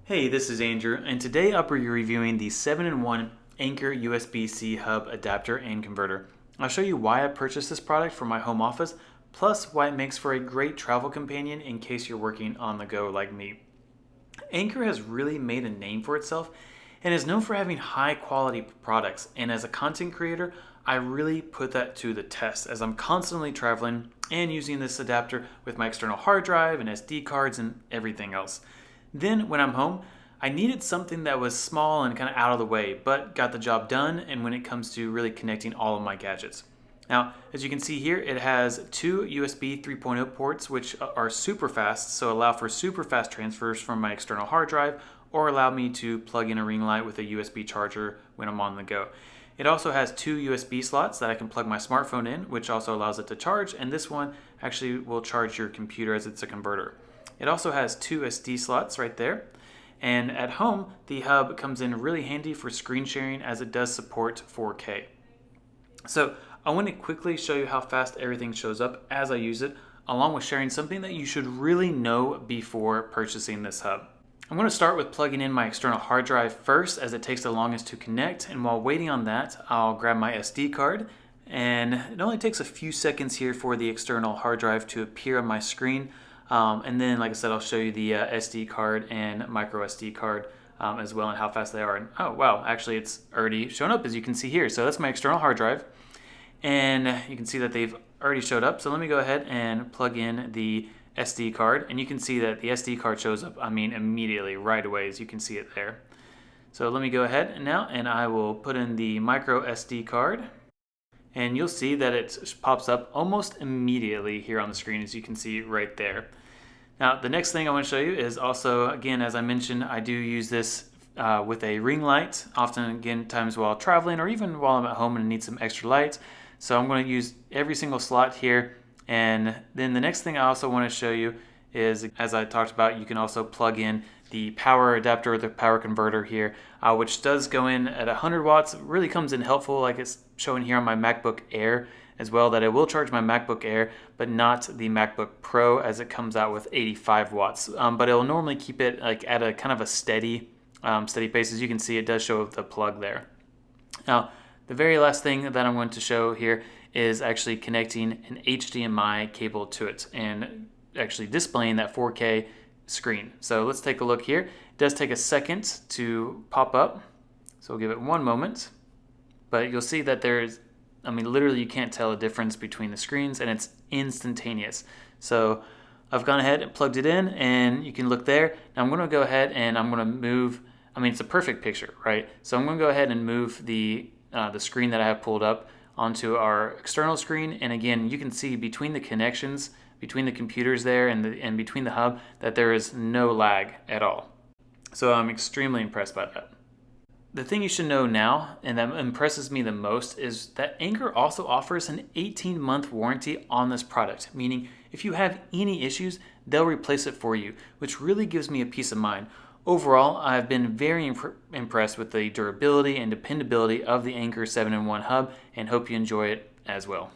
Hey, this is Andrew, and today I'll be reviewing the 7-in-1 Anker USB-C Hub adapter and converter. I'll show you why I purchased this product for my home office, plus why it makes for a great travel companion in case you're working on the go like me. Anker has really made a name for itself and is known for having high quality products, and as a content creator, I really put that to the test as I'm constantly traveling and using this adapter with my external hard drive and SD cards and everything else. Then, when I'm home, I needed something that was small and kind of out of the way, but got the job done, and when it comes to really connecting all of my gadgets. Now, as you can see here, it has two USB 3.0 ports, which are super fast, so allow for super fast transfers from my external hard drive, or allow me to plug in a ring light with a USB charger when I'm on the go. It also has two USB slots that I can plug my smartphone in, which also allows it to charge, and this one actually will charge your computer as it's a converter. It also has two SD slots right there. And at home, the hub comes in really handy for screen sharing as it does support 4K. So I want to quickly show you how fast everything shows up as I use it, along with sharing something that you should really know before purchasing this hub. I'm going to start with plugging in my external hard drive first, as it takes the longest to connect, and while waiting on that, I'll grab my SD card, and it only takes a few seconds here for the external hard drive to appear on my screen. And then, like I said, I'll show you the SD card and micro SD card as well, and how fast they are. And oh wow, actually it's already shown up, as you can see here. So that's my external hard drive, and you can see that they've already showed up. So let me go ahead and plug in the SD card, and you can see that the SD card shows up, immediately, right away, as you can see it there. So let me go ahead now, and I will put in the micro SD card. And you'll see that it pops up almost immediately here on the screen, as you can see right there. Now, the next thing I want to show you is also, again, as I mentioned, I do use this with a ring light, often, again, times while traveling or even while I'm at home and need some extra light. So I'm going to use every single slot here. And then the next thing I also want to show you is, as I talked about, you can also plug in the power adapter or the power converter here, which does go in at 100 watts. It really comes in helpful, like it's showing here on my MacBook Air as well, that it will charge my MacBook Air, but not the MacBook Pro, as it comes out with 85 watts. But it'll normally keep it like at a kind of a steady pace. As you can see, it does show the plug there. Now, the very last thing that I'm going to show here is actually connecting an HDMI cable to it and actually displaying that 4K screen. So let's take a look here. It does take a second to pop up, so we'll give it one moment, but you'll see that there's, literally you can't tell a difference between the screens, and it's instantaneous. So I've gone ahead and plugged it in, and you can look there. Now I'm going to go ahead and I'm going to move, it's a perfect picture, right? So I'm going to go ahead and move the screen that I have pulled up onto our external screen, and again, you can see between the connections between the computers there and between the hub that there is no lag at all. So I'm extremely impressed by that. The thing you should know now, and that impresses me the most, is that Anker also offers an 18-month warranty on this product, meaning if you have any issues, they'll replace it for you, which really gives me a peace of mind. Overall, I've been very impressed with the durability and dependability of the Anker 7-in-1 hub, and hope you enjoy it as well.